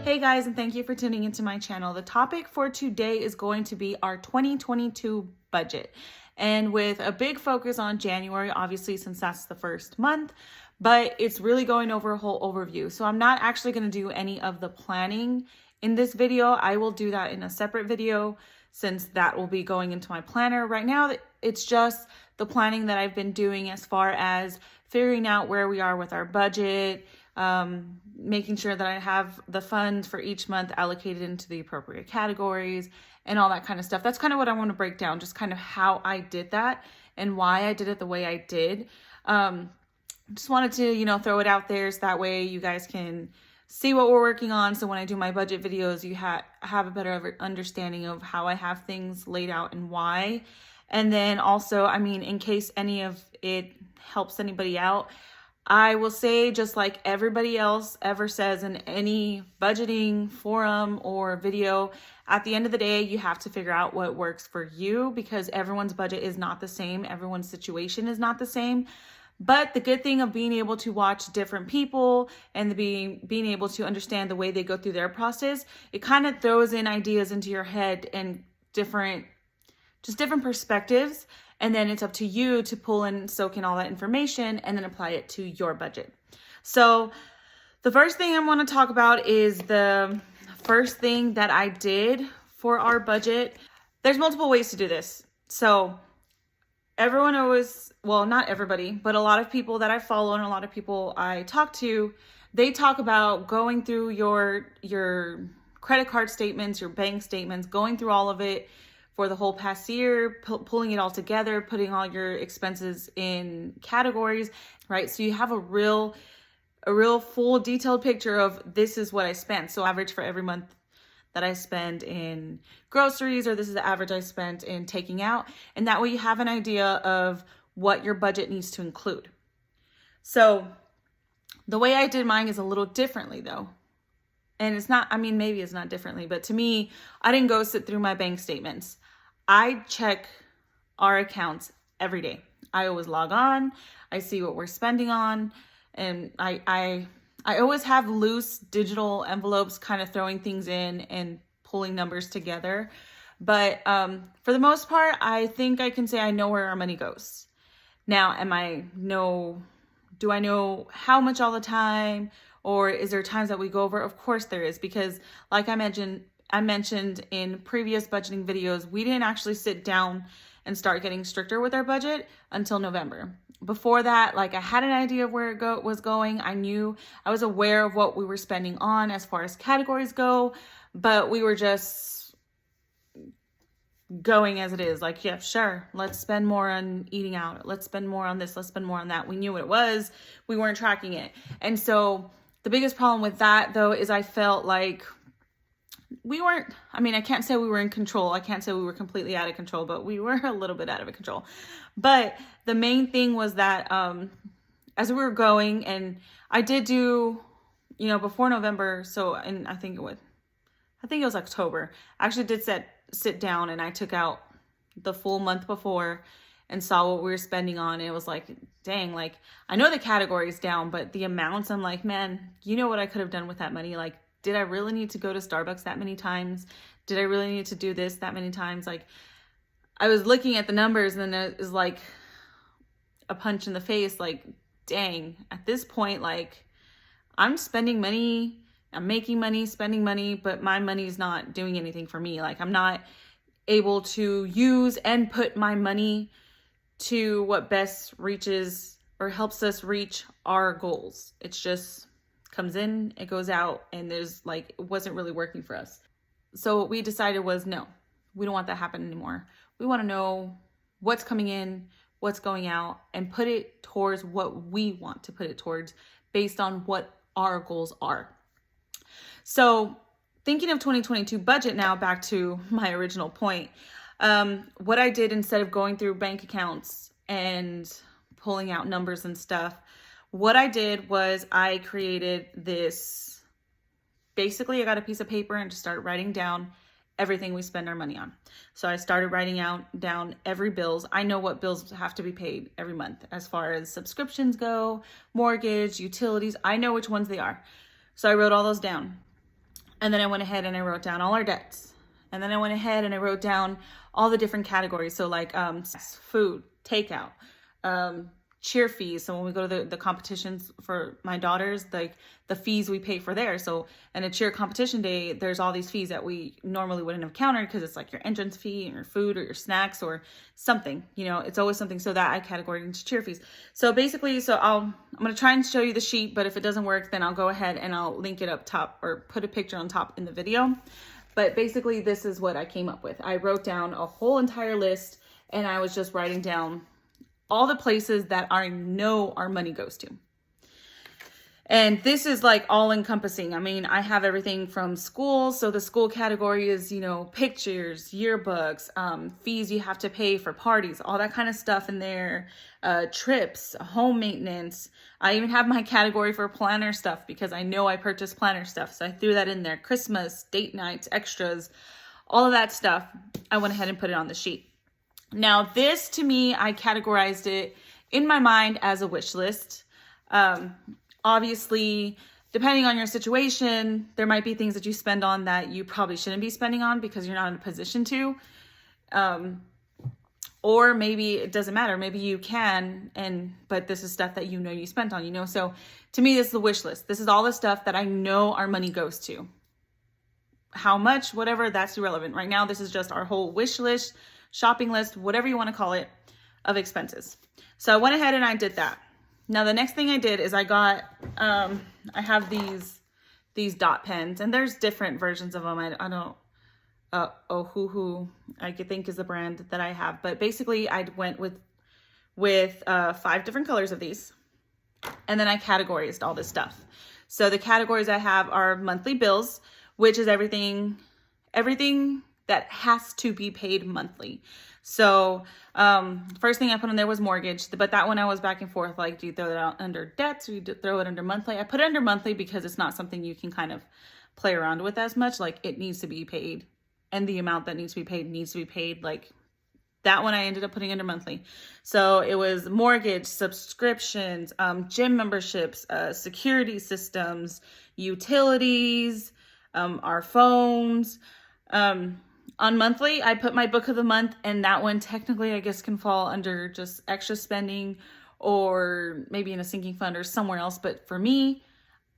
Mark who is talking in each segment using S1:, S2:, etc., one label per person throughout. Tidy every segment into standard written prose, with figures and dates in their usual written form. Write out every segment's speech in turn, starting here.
S1: Hey guys, and thank you for tuning into my channel. The topic for today is going to be our 2022 budget. And with a big focus on January, obviously, since that's the first month, but it's really going over a whole overview. So I'm not actually going to do any of the planning in this video. I will do that in a separate video since that will be going into my planner. Right now, it's just the planning that I've been doing as far as figuring out where we are with our budget, making sure that I have the funds for each month allocated into the appropriate categories and all that kind of stuff. That's kind of what I want to break down, just kind of how I did that and why I did it the way I did. Just wanted to, throw it out there so that way you guys can see what we're working on. So when I do my budget videos, you have a better understanding of how I have things laid out and why. And then also, in case any of it helps anybody out, I will say, just like everybody else ever says in any budgeting forum or video, at the end of the day, you have to figure out what works for you because everyone's budget is not the same. Everyone's situation is not the same. But the good thing of being able to watch different people and being able to understand the way they go through their process, it kind of throws in ideas into your head and different perspectives. And then it's up to you to pull and soak in all that information and then apply it to your budget. So the first thing I want to talk about is the first thing that I did for our budget. There's multiple ways to do this. So everyone always, well, not everybody, but a lot of people that I follow and a lot of people I talk to, they talk about going through your credit card statements, your bank statements, going through all of it for the whole past year, pulling it all together, putting all your expenses in categories, right? So you have a real full detailed picture of this is what I spent. So average for every month that I spend in groceries, or this is the average I spent in taking out. And that way you have an idea of what your budget needs to include. So the way I did mine is a little differently though. And it's not, maybe it's not differently, but to me, I didn't go sit through my bank statements. I check our accounts every day. I always log on. I see what we're spending on. And I always have loose digital envelopes kind of throwing things in and pulling numbers together. But for the most part, I think I can say I know where our money goes. Now, do I know how much all the time? Or is there times that we go over? Of course there is, because like I mentioned in previous budgeting videos, we didn't actually sit down and start getting stricter with our budget until November. Before that, I had an idea of where it was going. I was aware of what we were spending on as far as categories go, but we were just going as it is. Yeah, sure, let's spend more on eating out. Let's spend more on this. Let's spend more on that. We knew what it was. We weren't tracking it. And so the biggest problem with that, though, is I felt like we weren't, I can't say we were in control. I can't say we were completely out of control, but we were a little bit out of control. But the main thing was that as we were going, and I did do, before November, so, and I think it was October, I actually did sit down and I took out the full month before and saw what we were spending on. And it was like, dang, I know the category's down, but the amounts, I'm like, man, you know what I could have done with that money? Did I really need to go to Starbucks that many times? Did I really need to do this that many times? I was looking at the numbers and then it was like a punch in the face. Dang, at this point, I'm spending money, I'm making money, spending money, but my money's not doing anything for me. I'm not able to use and put my money to what best reaches or helps us reach our goals. It's just comes in, it goes out, and there's it wasn't really working for us. So what we decided was, no, we don't want that happen anymore. We want to know what's coming in, what's going out, and put it towards what we want to put it towards based on what our goals are. So thinking of 2022 budget now, back to my original point, what I did instead of going through bank accounts and pulling out numbers and stuff, what I did was I created this, basically I got a piece of paper and just started writing down everything we spend our money on. So I started writing down every bills. I know what bills have to be paid every month as far as subscriptions go, mortgage, utilities. I know which ones they are. So I wrote all those down. And then I went ahead and I wrote down all our debts. And then I went ahead and I wrote down all the different categories. So like food, takeout, cheer fees. So when we go to the competitions for my daughters, like the fees we pay for there. So in a cheer competition day, there's all these fees that we normally wouldn't have countered because it's like your entrance fee and your food or your snacks or something, you know, it's always something. So that I categorized into cheer fees. So basically, I'm going to try and show you the sheet, but if it doesn't work, then I'll go ahead and I'll link it up top or put a picture on top in the video. But basically this is what I came up with. I wrote down a whole entire list and I was just writing down all the places that I know our money goes to. And this is like all encompassing. I mean, I have everything from school. So the school category is, you know, pictures, yearbooks, fees you have to pay for parties, all that kind of stuff in there, trips, home maintenance. I even have my category for planner stuff because I know I purchased planner stuff. So I threw that in there. Christmas, date nights, extras, all of that stuff. I went ahead and put it on the sheet. Now this, to me, I categorized it in my mind as a wish list. Obviously, depending on your situation, there might be things that you spend on that you probably shouldn't be spending on because you're not in a position to. Or maybe it doesn't matter. Maybe you can, but this is stuff that you know you spent on, you know? So to me, this is the wish list. This is all the stuff that I know our money goes to. How much, whatever, that's irrelevant. Right now, this is just our whole wish list, shopping list, whatever you want to call it, of expenses. So I went ahead and I did that. Now the next thing I did is I got, I have these dot pens, and there's different versions of them. I don't, Ohuhu, I think is the brand that I have, but basically I went with 5 different colors of these, and then I categorized all this stuff. So the categories I have are monthly bills, which is everything that has to be paid monthly. So first thing I put on there was mortgage, but that one I was back and forth, like, do you throw that under debts or you throw it under monthly? I put it under monthly because it's not something you can kind of play around with as much. Like, it needs to be paid, and the amount that needs to be paid. Like, that one I ended up putting under monthly. So it was mortgage, subscriptions, gym memberships, security systems, utilities, our phones. On monthly, I put my book of the month, and that one technically I guess can fall under just extra spending or maybe in a sinking fund or somewhere else. But for me,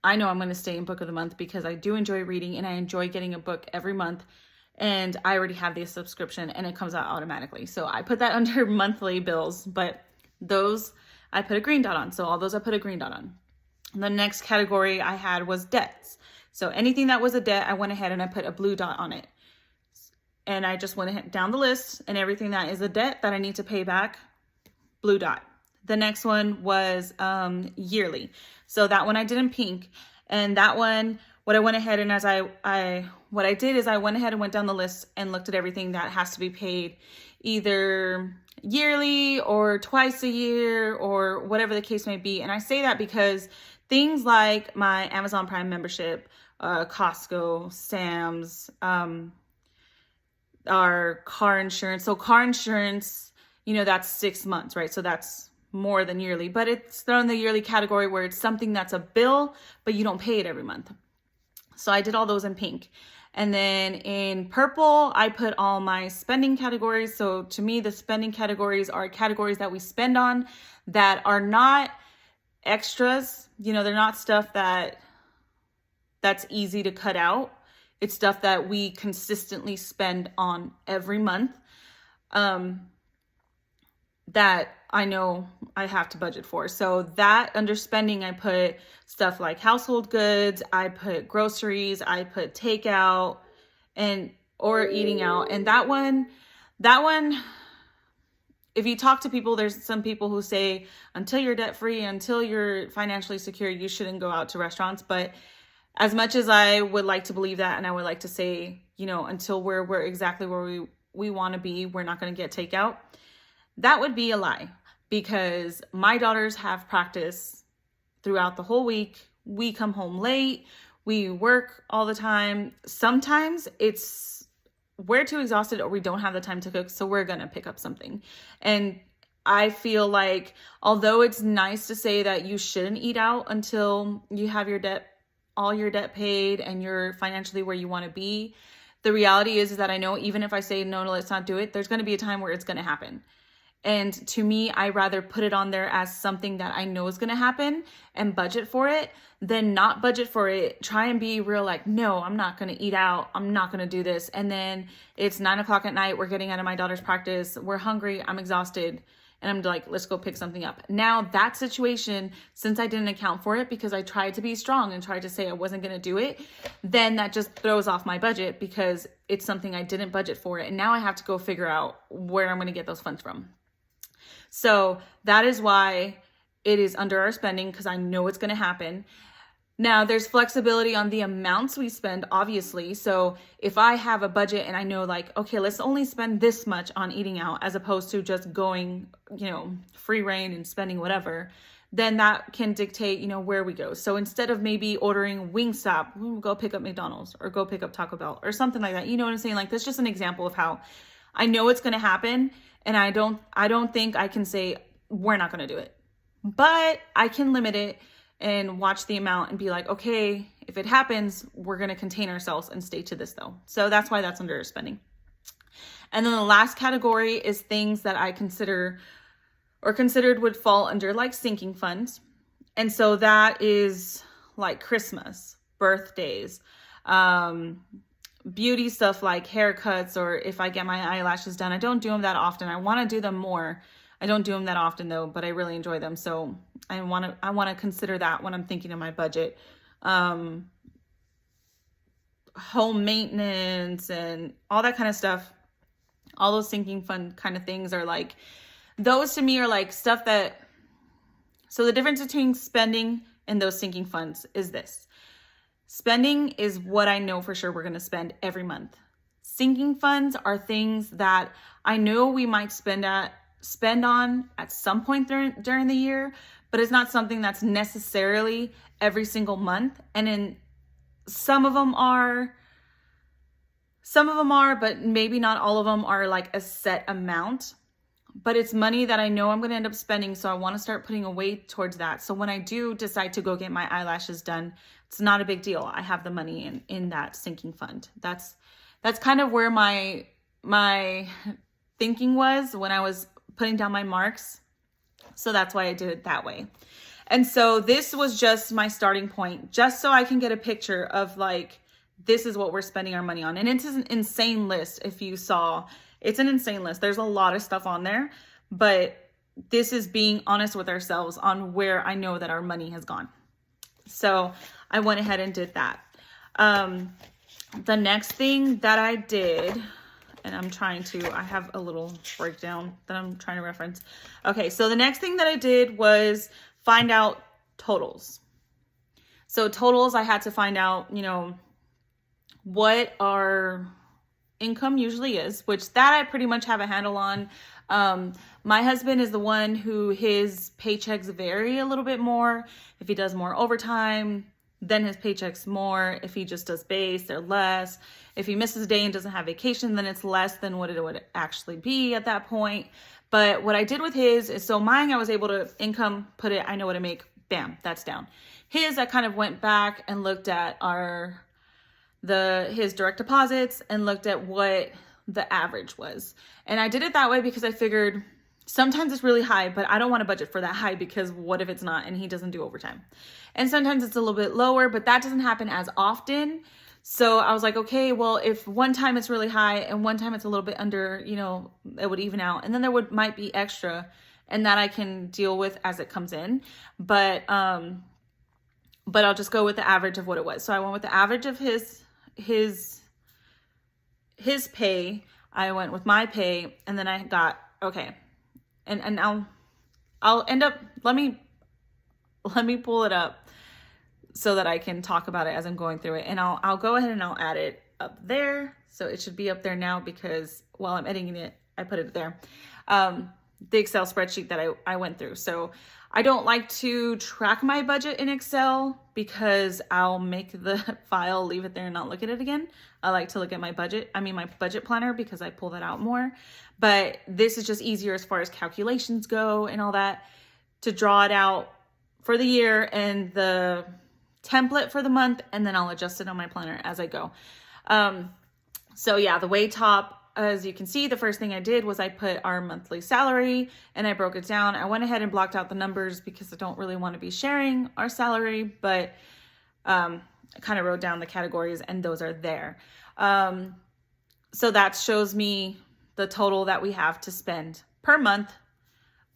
S1: I know I'm going to stay in book of the month because I do enjoy reading and I enjoy getting a book every month. And I already have the subscription and it comes out automatically. So I put that under monthly bills, but those I put a green dot on. So all those I put a green dot on. And the next category I had was debts. So anything that was a debt, I went ahead and I put a blue dot on it. And I just went ahead down the list, and everything that is a debt that I need to pay back, blue dot. The next one was yearly. So that one I did in pink. And that one, what I went ahead and what I did is I went ahead and went down the list and looked at everything that has to be paid either yearly or twice a year or whatever the case may be. And I say that because things like my Amazon Prime membership, Costco, Sam's, our car insurance. So car insurance, you know, that's 6 months, right? So that's more than yearly, but it's thrown in the yearly category where it's something that's a bill, but you don't pay it every month. So I did all those in pink. And then in purple, I put all my spending categories. So to me, the spending categories are categories that we spend on that are not extras. You know, they're not stuff that's easy to cut out. It's stuff that we consistently spend on every month that I know I have to budget for. So that under spending, I put stuff like household goods, I put groceries, I put takeout or eating out. And that one, if you talk to people, there's some people who say until you're debt free, until you're financially secure, you shouldn't go out to restaurants. But as much as I would like to believe that, and I would like to say, you know, until we're exactly where we want to be, we're not going to get takeout. That would be a lie, because my daughters have practice throughout the whole week. We come home late. We work all the time. Sometimes we're too exhausted or we don't have the time to cook, so we're going to pick up something. And I feel like although it's nice to say that you shouldn't eat out until you have your debt all your debt paid and you're financially where you want to be, the reality is that I know even if I say, no, let's not do it, there's going to be a time where it's going to happen. And to me, I rather put it on there as something that I know is going to happen and budget for it than not budget for it. Try and be real like, no, I'm not going to eat out. I'm not going to do this. And then it's 9:00 at night. We're getting out of my daughter's practice. We're hungry. I'm exhausted. And I'm like, let's go pick something up. Now that situation, since I didn't account for it because I tried to be strong and tried to say I wasn't going to do it, then that just throws off my budget because it's something I didn't budget for it. And now I have to go figure out where I'm going to get those funds from. So that is why it is under our spending, because I know it's going to happen. Now there's flexibility on the amounts we spend, obviously. So if I have a budget and I know like, okay, let's only spend this much on eating out as opposed to just going, free reign and spending whatever, then that can dictate, where we go. So instead of maybe ordering Wingstop, we'll go pick up McDonald's or go pick up Taco Bell or something like that. You know what I'm saying? Like, that's just an example of how I know it's going to happen. And I don't think I can say we're not going to do it, but I can limit it and watch the amount and be like, okay, if it happens, we're going to contain ourselves and stay to this though. So that's why that's under spending. And then the last category is things that I consider or considered would fall under like sinking funds. And so that is like Christmas, birthdays, beauty stuff like haircuts, or if I get my eyelashes done. I don't do them that often. I want to do them more. I don't do them that often though, but I really enjoy them. So I want to consider that when I'm thinking of my budget. Home maintenance and all that kind of stuff. All those sinking fund kind of things are like, those to me are like stuff that, so the difference between spending and those sinking funds is this. Spending is what I know for sure we're going to spend every month. Sinking funds are things that I know we might spend on at some point during the year, but it's not something that's necessarily every single month. And in some of them are, but maybe not all of them are like a set amount. But it's money that I know I'm going to end up spending, so I want to start putting away towards that. So when I do decide to go get my eyelashes done, it's not a big deal. I have the money in that sinking fund. That's kind of where my thinking was when I was putting down my marks. So that's why I did it that way. And so this was just my starting point, just so I can get a picture of like, this is what we're spending our money on. And it's an insane list. If you saw, it's an insane list. There's a lot of stuff on there, but this is being honest with ourselves on where I know that our money has gone. So I went ahead and did that. The next thing that I did, and I have a little breakdown that I'm trying to reference. Okay, so the next thing that I did was find out totals. So totals, I had to find out, what our income usually is, which that I pretty much have a handle on. My husband is the one who his paychecks vary a little bit more. If he does more overtime, then his paycheck's more. If he just does base, they're less. If he misses a day and doesn't have vacation, then it's less than what it would actually be at that point. But what I did with his is, so mine, I was able to income, put it, I know what I make, bam, that's down. His, I kind of went back and looked at his direct deposits and looked at what the average was. And I did it that way because I figured sometimes it's really high, but I don't want to budget for that high because what if it's not and he doesn't do overtime? And sometimes it's a little bit lower, but that doesn't happen as often. So I was like, okay, well, if one time it's really high and one time it's a little bit under, it would even out. And then there might be extra, and that I can deal with as it comes in. But I'll just go with the average of what it was. So I went with the average of his pay. I went with my pay, and then I got, okay. And I'll end up, let me pull it up so that I can talk about it as I'm going through it. And I'll go ahead and I'll add it up there. So it should be up there now because while I'm editing it, I put it there. The Excel spreadsheet that I went through. So I don't like to track my budget in Excel because I'll make the file, leave it there and not look at it again. I like to look at my budget planner because I pull that out more. But this is just easier as far as calculations go and all that, to draw it out for the year and the template for the month, and then I'll adjust it on my planner as I go. So yeah, the way top, as you can see, the first thing I did was I put our monthly salary and I broke it down. I went ahead and blocked out the numbers because I don't really want to be sharing our salary, but I kind of wrote down the categories and those are there. So that shows me the total that we have to spend per month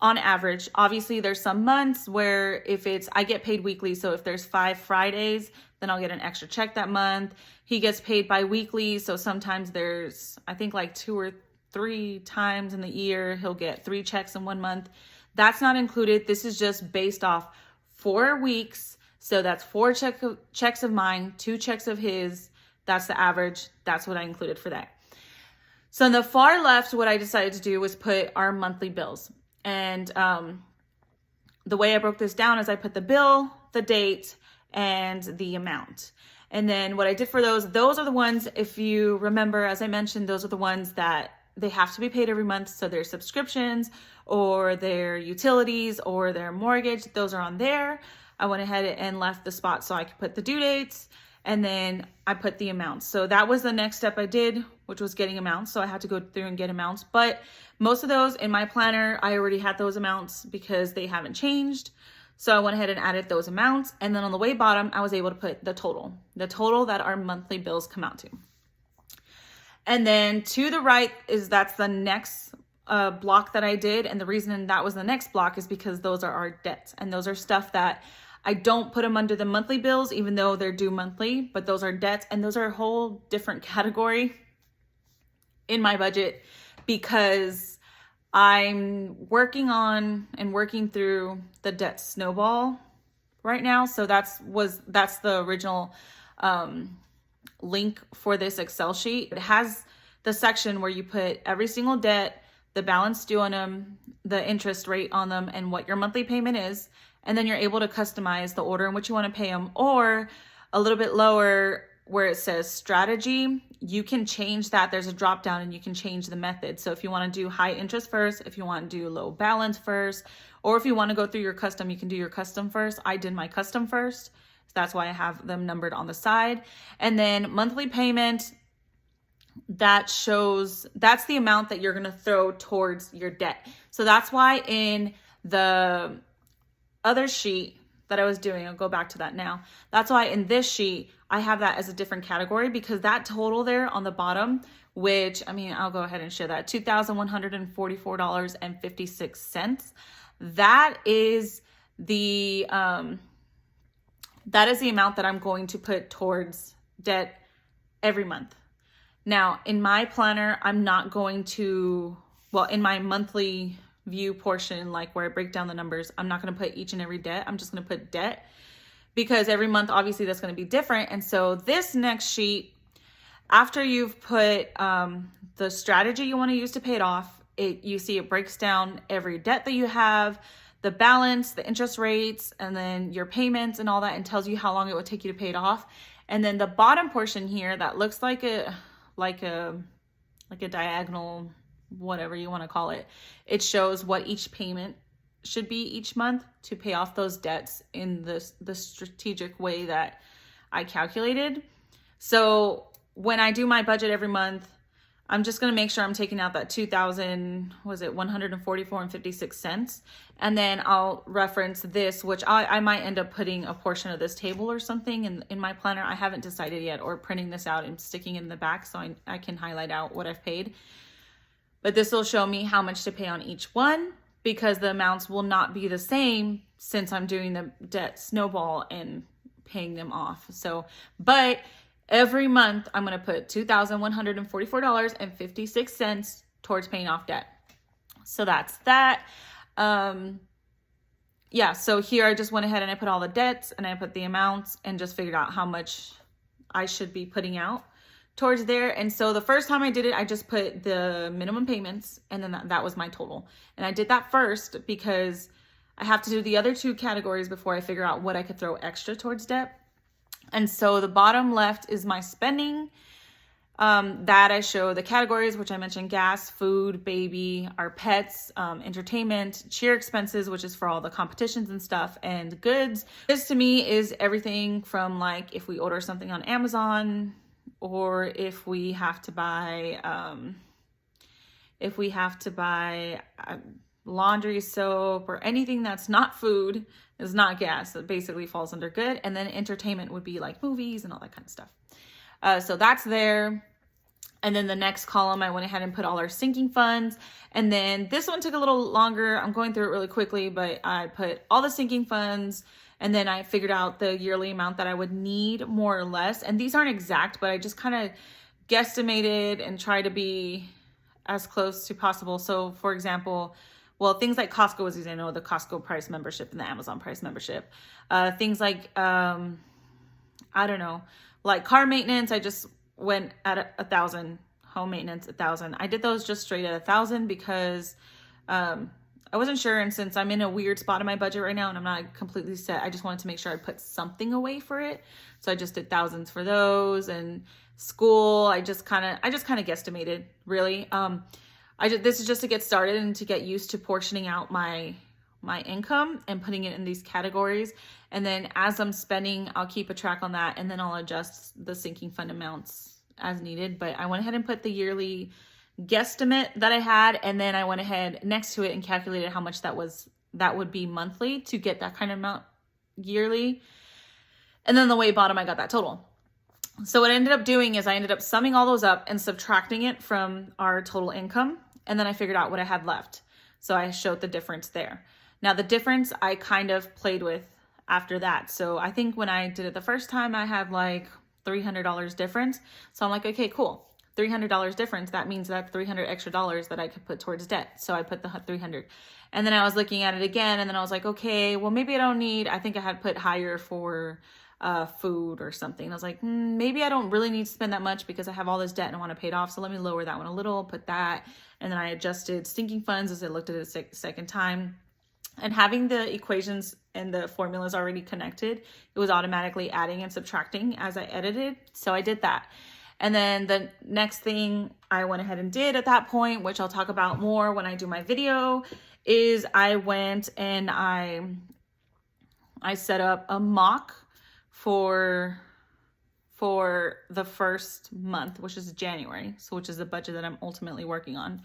S1: on average. Obviously, there's some months where I get paid weekly. So if there's 5 Fridays, then I'll get an extra check that month. He gets paid bi-weekly. So sometimes there's, I think like 2 or 3 times in the year, he'll get 3 checks in 1 month. That's not included. This is just based off 4 weeks. So that's 4 checks of mine, 2 checks of his. That's the average. That's what I included for that. So on the far left, what I decided to do was put our monthly bills. And the way I broke this down is I put the bill, the date, and the amount. And then what I did for those are the ones, if you remember, as I mentioned, those are the ones that they have to be paid every month. So their subscriptions or their utilities or their mortgage, those are on there. I went ahead and left the spot so I could put the due dates, and then I put the amounts. So that was the next step I did, which was getting amounts. So I had to go through and get amounts. But most of those in my planner, I already had those amounts because they haven't changed. So I went ahead and added those amounts. And then on the way bottom, I was able to put the total that our monthly bills come out to. And then to the right that's the next block that I did. And the reason that was the next block is because those are our debts. And those are stuff that I don't put them under the monthly bills, even though they're due monthly, but those are debts. And those are a whole different category in my budget because I'm working on and working through the debt snowball right now. So that's the original link for this Excel sheet. It has the section where you put every single debt, the balance due on them, the interest rate on them, and what your monthly payment is. And then you're able to customize the order in which you want to pay them, or a little bit lower where it says strategy, you can change that. There's a drop down and you can change the method. So if you want to do high interest first, if you want to do low balance first, or if you want to go through your custom, you can do your custom first. I did my custom first. So that's why I have them numbered on the side. And then monthly payment, that's the amount that you're going to throw towards your debt. So that's why in the other sheet that I was doing, I'll go back to that now. That's why in this sheet, I have that as a different category because that total there on the bottom, which, I mean, I'll go ahead and share that, $2,144.56. That is the amount that I'm going to put towards debt every month. Now, in my planner, I'm not going to, in my monthly view portion, like where I break down the numbers, I'm not going to put each and every debt. I'm just going to put debt because every month, obviously, that's going to be different. And so this next sheet, after you've put the strategy you want to use to pay it off, you see it breaks down every debt that you have, the balance, the interest rates, and then your payments and all that, and tells you how long it would take you to pay it off. And then the bottom portion here that looks like a diagonal, whatever you want to call it, it shows what each payment should be each month to pay off those debts in the strategic way that I calculated. So when I do my budget every month, I'm just going to make sure I'm taking out that $2,144.56. And then I'll reference this, which I might end up putting a portion of this table or something in my planner. I haven't decided yet, or printing this out and sticking it in the back so I can highlight out what I've paid. But this will show me how much to pay on each one because the amounts will not be the same since I'm doing the debt snowball and paying them off. So, but every month I'm going to put $2,144.56 towards paying off debt. So that's that. Yeah, so here I just went ahead and I put all the debts and I put the amounts and just figured out how much I should be putting out towards there. And so the first time I did it, I just put the minimum payments and then that was my total. And I did that first because I have to do the other 2 categories before I figure out what I could throw extra towards debt. And so the bottom left is my spending. That I show the categories, which I mentioned: gas, food, baby, our pets, entertainment, cheer expenses, which is for all the competitions and stuff, and goods. This to me is everything from like if we order something on Amazon, or if we have to buy laundry soap or anything that's not food, is not gas, that basically falls under good. And then entertainment would be like movies and all that kind of stuff. So that's there. And then the next column, I went ahead and put all our sinking funds. And then this one took a little longer. I'm going through it really quickly, but I put all the sinking funds, and then I figured out the yearly amount that I would need, more or less. And these aren't exact, but I just kind of guesstimated and try to be as close to possible. So for example, well, things like Costco is easy. I know the Costco price membership and the Amazon price membership. Things like, I don't know, like car maintenance, I just went at 1,000. Home maintenance, 1,000. I did those just straight at 1,000 because I wasn't sure. And since I'm in a weird spot in my budget right now and I'm not completely set, I just wanted to make sure I put something away for it. So I just did thousands for those. And school, I just kind of guesstimated, really. This is just to get started and to get used to portioning out my income and putting it in these categories. And then as I'm spending, I'll keep a track on that, and then I'll adjust the sinking fund amounts as needed. But I went ahead and put the yearly guesstimate that I had, and then I went ahead next to it and calculated how much that would be monthly to get that kind of amount yearly. And then the way bottom, I got that total. So what I ended up doing is I ended up summing all those up and subtracting it from our total income. And then I figured out what I had left. So I showed the difference there. Now the difference I kind of played with after that. So I think when I did it the first time, I had like $300 difference. So I'm like, okay, cool. $300 difference. That means that's $300 extra dollars that I could put towards debt. So I put the 300. And then I was looking at it again, and then I was like, okay, well, maybe I don't need, I think I had put higher for food or something. I was like, maybe I don't really need to spend that much because I have all this debt and I want to pay it off. So let me lower that one a little, put that. And then I adjusted sinking funds as I looked at it a second time. And having the equations and the formulas already connected, it was automatically adding and subtracting as I edited. So I did that. And then the next thing I went ahead and did at that point, which I'll talk about more when I do my video, is I went and I set up a mock for the first month, which is January. So which is the budget that I'm ultimately working on.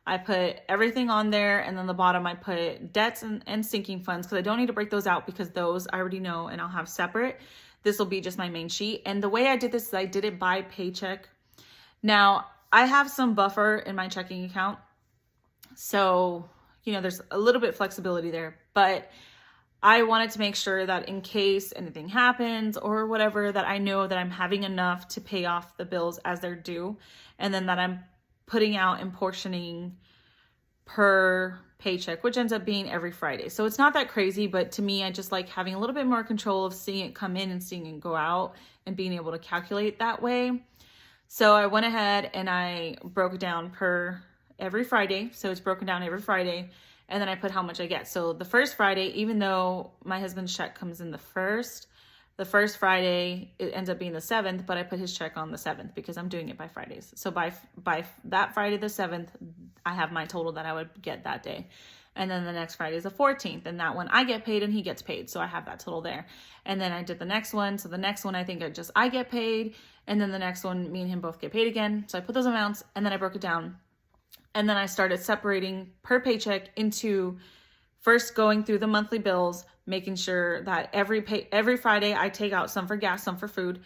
S1: I put everything on there, and then the bottom I put debts and sinking funds, because I don't need to break those out because those I already know and I'll have separate. This will be just my main sheet. And the way I did this is I did it by paycheck. Now I have some buffer in my checking account, so there's a little bit of flexibility there, but I wanted to make sure that in case anything happens or whatever, that I know that I'm having enough to pay off the bills as they're due, and then that I'm putting out and portioning per paycheck, which ends up being every Friday. So it's not that crazy, but to me, I just like having a little bit more control of seeing it come in and seeing it go out and being able to calculate that way. So I went ahead and I broke it down per every Friday. So it's broken down every Friday. And then I put how much I get. So the first Friday, even though my husband's check comes in the first Friday, it ends up being the 7th, but I put his check on the 7th because I'm doing it by Fridays. So by that Friday, the 7th, I have my total that I would get that day. And then the next Friday is the 14th, and that one I get paid and he gets paid. So I have that total there. And then I did the next one. So the next one, I think I get paid. And then the next one, me and him both get paid again. So I put those amounts, and then I broke it down. And then I started separating per paycheck into first going through the monthly bills, making sure that every Friday I take out some for gas, some for food.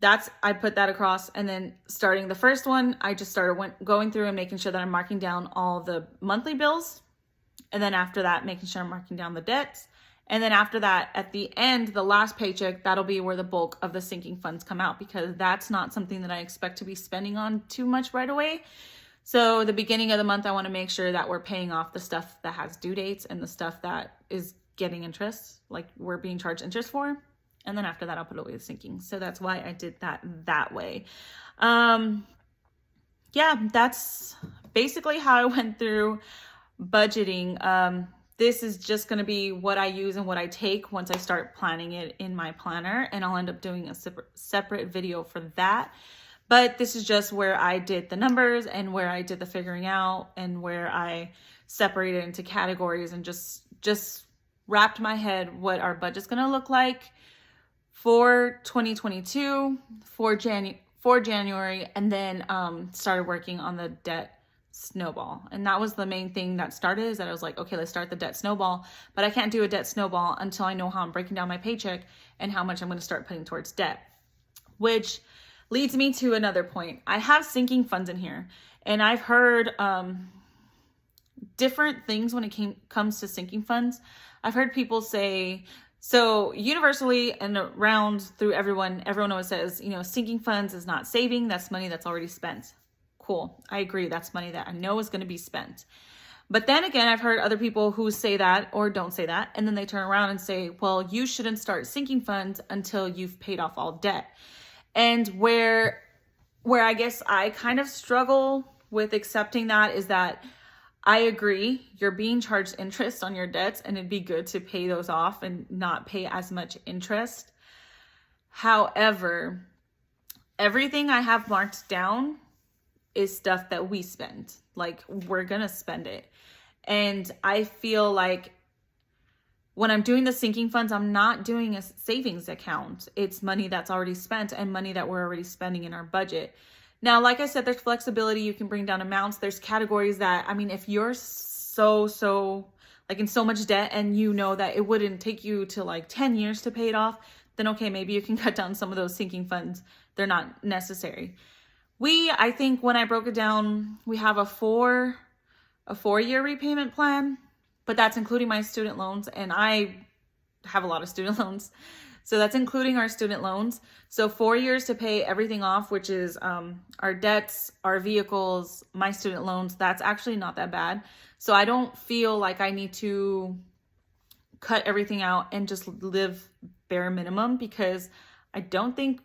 S1: I put that across. And then starting the first one, I just started going through and making sure that I'm marking down all the monthly bills. And then after that, making sure I'm marking down the debts. And then after that, at the end, the last paycheck, that'll be where the bulk of the sinking funds come out, because that's not something that I expect to be spending on too much right away. So the beginning of the month, I want to make sure that we're paying off the stuff that has due dates and the stuff that is getting interest, like we're being charged interest for. And then after that, I'll put away the sinking. So that's why I did that way. Yeah, that's basically how I went through budgeting. This is just going to be what I use and what I take once I start planning it in my planner. And I'll end up doing a separate video for that. But this is just where I did the numbers and where I did the figuring out and where I separated into categories and just wrapped my head what our budget's going to look like for 2022 for January, and then started working on the debt snowball. And that was the main thing that started, is that I was like, okay, let's start the debt snowball, but I can't do a debt snowball until I know how I'm breaking down my paycheck and how much I'm going to start putting towards debt. Which leads me to another point. I have sinking funds in here, and I've heard different things when it comes to sinking funds. I've heard people say, so universally and around through everyone always says, sinking funds is not saving. That's money that's already spent. Cool. I agree. That's money that I know is going to be spent. But then again, I've heard other people who say that or don't say that. And then they turn around and say, well, you shouldn't start sinking funds until you've paid off all debt. And where I guess I kind of struggle with accepting that is that I agree, you're being charged interest on your debts, and it'd be good to pay those off and not pay as much interest. However, everything I have marked down is stuff that we spend. Like, we're gonna spend it. And I feel like when I'm doing the sinking funds, I'm not doing a savings account. It's money that's already spent and money that we're already spending in our budget. Now, like I said, there's flexibility. You can bring down amounts. There's categories that, if you're so like in so much debt and you know that it wouldn't take you to like 10 years to pay it off, then okay, maybe you can cut down some of those sinking funds. They're not necessary. I think when I broke it down, we have a 4-year repayment plan, but that's including my student loans, and I have a lot of student loans. So that's including our student loans. So 4 years to pay everything off, which is our debts, our vehicles, my student loans. That's actually not that bad. So I don't feel like I need to cut everything out and just live bare minimum, because I don't think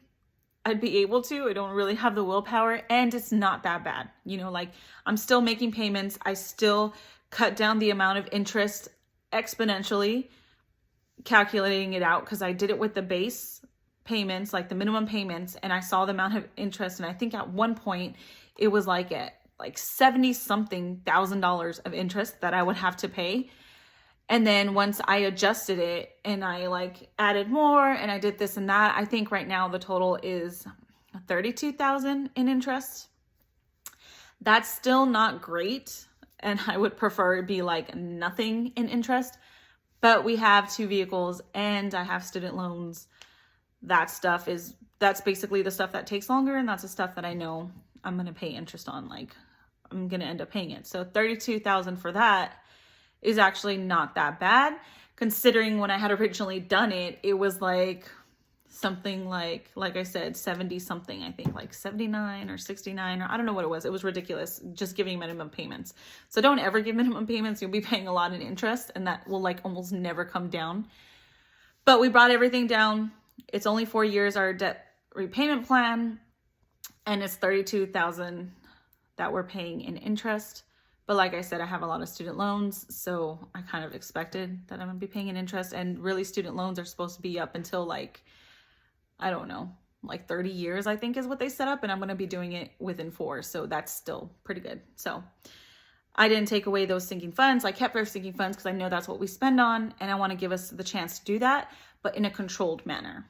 S1: I'd be able to. I don't really have the willpower, and it's not that bad. Like, I'm still making payments. I still cut down the amount of interest exponentially, calculating it out, because I did it with the base payments, like the minimum payments, and I saw the amount of interest, and I think at one point it was like at like $70,000 of interest that I would have to pay. And then once I adjusted it and I like added more and I did this and that, I think right now the total is $32,000 in interest. That's still not great, and I would prefer it be like nothing in interest. But we have 2 vehicles and I have student loans. That's basically the stuff that takes longer, and that's the stuff that I know I'm going to pay interest on. Like, I'm going to end up paying it. So $32,000 for that is actually not that bad, considering when I had originally done it, it was like something like I said, 70 something, I think like 79 or 69, or I don't know what it was. It was ridiculous, just giving minimum payments. So don't ever give minimum payments. You'll be paying a lot in interest, and that will like almost never come down. But we brought everything down. It's only 4 years, our debt repayment plan, and it's $32,000 that we're paying in interest. But like I said, I have a lot of student loans, so I kind of expected that I'm gonna be paying an interest. And really, student loans are supposed to be up until like, I don't know, like 30 years, I think is what they set up. And I'm going to be doing it within 4. So that's still pretty good. So I didn't take away those sinking funds. I kept our sinking funds because I know that's what we spend on. And I want to give us the chance to do that, but in a controlled manner.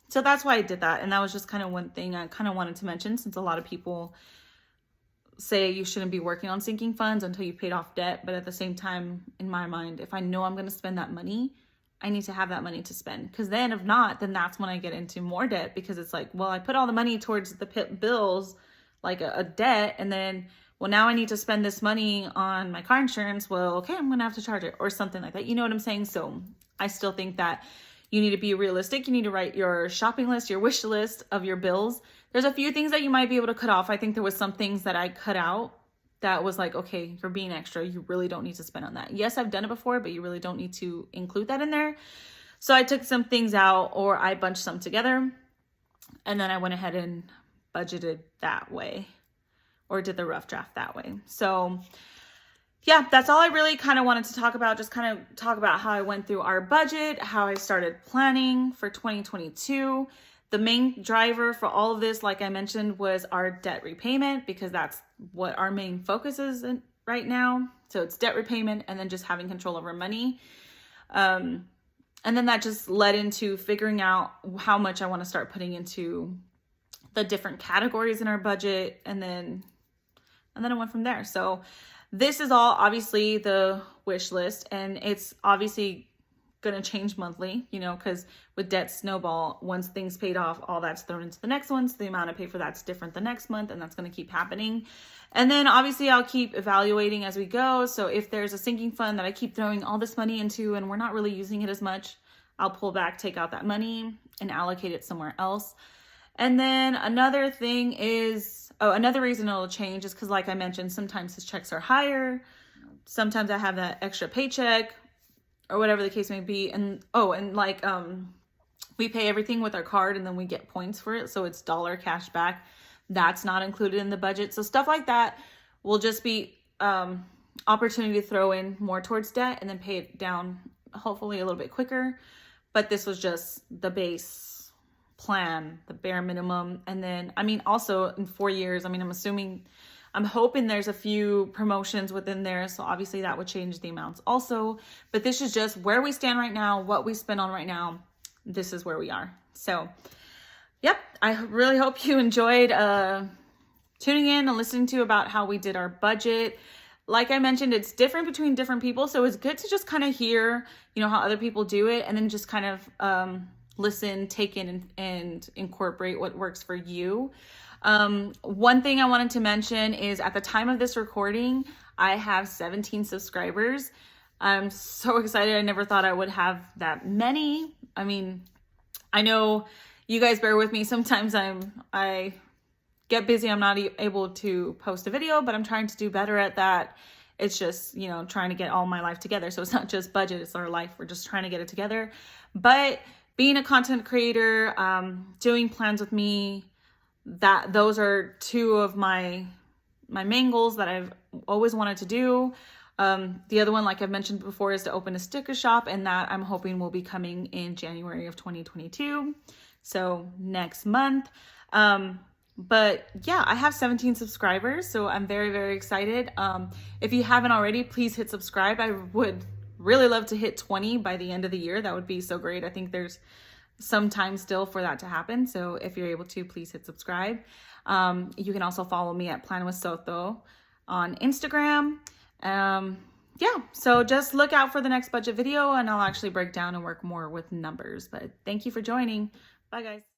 S1: So that's why I did that. And that was just kind of one thing I kind of wanted to mention, since a lot of people say you shouldn't be working on sinking funds until you paid off debt. But at the same time, in my mind, if I know I'm going to spend that money, I need to have that money to spend. Because then if not, then that's when I get into more debt, because it's like, well, I put all the money towards the bills, like a debt, and then, well, now I need to spend this money on my car insurance. Well, okay, I'm going to have to charge it or something like that. You know what I'm saying? So I still think that you need to be realistic. You need to write your shopping list, your wish list of your bills. There's a few things that you might be able to cut off. I think there was some things that I cut out that was like, okay, you're being extra. You really don't need to spend on that. Yes, I've done it before, but you really don't need to include that in there. So I took some things out, or I bunched some together, and then I went ahead and budgeted that way, or did the rough draft that way. So yeah, that's all I really kind of wanted to talk about. Just kind of talk about how I went through our budget, how I started planning for 2022. The main driver for all of this, like I mentioned, was our debt repayment, because that's what our main focus is right now. So it's debt repayment and then just having control over money. And then that just led into figuring out how much I want to start putting into the different categories in our budget. And then I went from there. So this is all obviously the wish list, and it's obviously going to change monthly, you know, because with debt snowball, once things paid off, all that's thrown into the next one. So the amount I pay for that's different the next month, and that's going to keep happening. And then obviously I'll keep evaluating as we go. So if there's a sinking fund that I keep throwing all this money into and we're not really using it as much, I'll pull back, take out that money and allocate it somewhere else. And then another thing is, another reason it'll change is because, like I mentioned, sometimes his checks are higher. Sometimes I have that extra paycheck or whatever the case may be. And we pay everything with our card and then we get points for it. So it's dollar cash back. That's not included in the budget. So stuff like that will just be opportunity to throw in more towards debt and then pay it down hopefully a little bit quicker. But this was just the base plan, the bare minimum. And then, I mean, also in 4 years, I mean, I'm hoping there's a few promotions within there. So obviously that would change the amounts also. But this is just where we stand right now, what we spend on right now. This is where we are. So, yep, I really hope you enjoyed tuning in and listening to about how we did our budget. Like I mentioned, it's different between different people. So it's good to just kind of hear, you know, how other people do it, and then just kind of listen, take in, and incorporate what works for you. One thing I wanted to mention is at the time of this recording, I have 17 subscribers. I'm so excited. I never thought I would have that many. I mean, I know you guys bear with me. Sometimes I get busy. I'm not able to post a video, but I'm trying to do better at that. It's just, you know, trying to get all my life together. So it's not just budget, it's our life. We're just trying to get it together. But being a content creator, doing plans with me, those are two of my main goals that I've always wanted to do. The other one, like I've mentioned before, is to open a sticker shop, and that I'm hoping will be coming in January of 2022. So next month. But yeah, I have 17 subscribers, so I'm very, very excited. If you haven't already, please hit subscribe. I would really love to hit 20 by the end of the year. That would be so great. I think there's some time still for that to happen. So if you're able to, please hit subscribe. You can also follow me at Plan with Soto on Instagram. Yeah, so just look out for the next budget video, and I'll actually break down and work more with numbers. But thank you for joining. Bye, guys.